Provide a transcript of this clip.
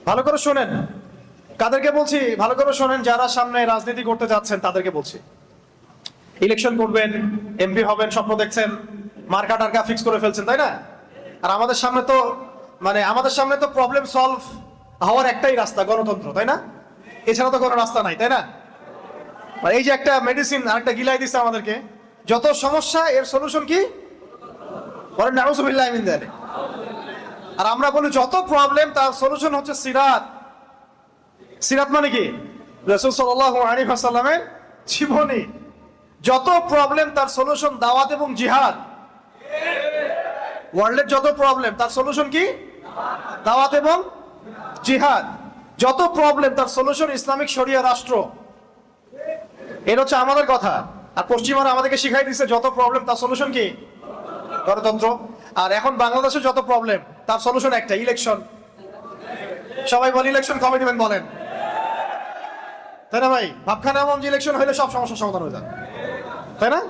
ভালো করে শোনেন, কাদেরকে বলছি ভালো করে শোনেন, যারা সামনে রাজনীতি করতে যাচ্ছেন তাদেরকে বলছি। ইলেকশন করবেন, এমপি হবেন, স্বপ্ন দেখছেন, মার্কা টার্কা ফিক্স করে ফেলছেন, তাই না? আর আমাদের সামনে তো প্রবলেম সলভ হওয়ার একটাই রাস্তা, গণতন্ত্র, তাই না? এছাড়া তো কোনো রাস্তা নাই, তাই না? আর এই যে একটা মেডিসিন আর একটা গিলাই দিচ্ছে আমাদেরকে, যত সমস্যা এর সলিউশন কি? বলেন নাউজুবিল্লাহি মিন যালিক। আর আমরা বলি যত প্রবলেম তার সলিউশন হচ্ছে সিরাত। সিরাত মানে কি? রাসূল সাল্লাল্লাহু আলাইহি ওয়াসাল্লামের জীবনী। যত প্রবলেম তার সলিউশন দাওয়াত এবং জিহাদ। ওয়ার্ল্ডের যত প্রবলেম তার সলিউশন কি? দাওয়াত এবং জিহাদ। যত প্রবলেম তার সলিউশন ইসলামিক শরিয়া রাষ্ট্র। এটা হচ্ছে আমাদের কথা। আর পশ্চিমারা আমাদেরকে শিখাই দিচ্ছে যত প্রবলেম তার সলিউশন কি? গণতন্ত্র। আর এখন বাংলাদেশে যত প্রবলেম তার সলিউশন একটা, ইলেকশন। সবাই বলে ইলেকশন কবে দিবেন বলেন, তাই না ভাই? ভাবখানা এমন যে ইলেকশন হইলে সব সমস্যার সমাধান হয়ে যায়, তাই না?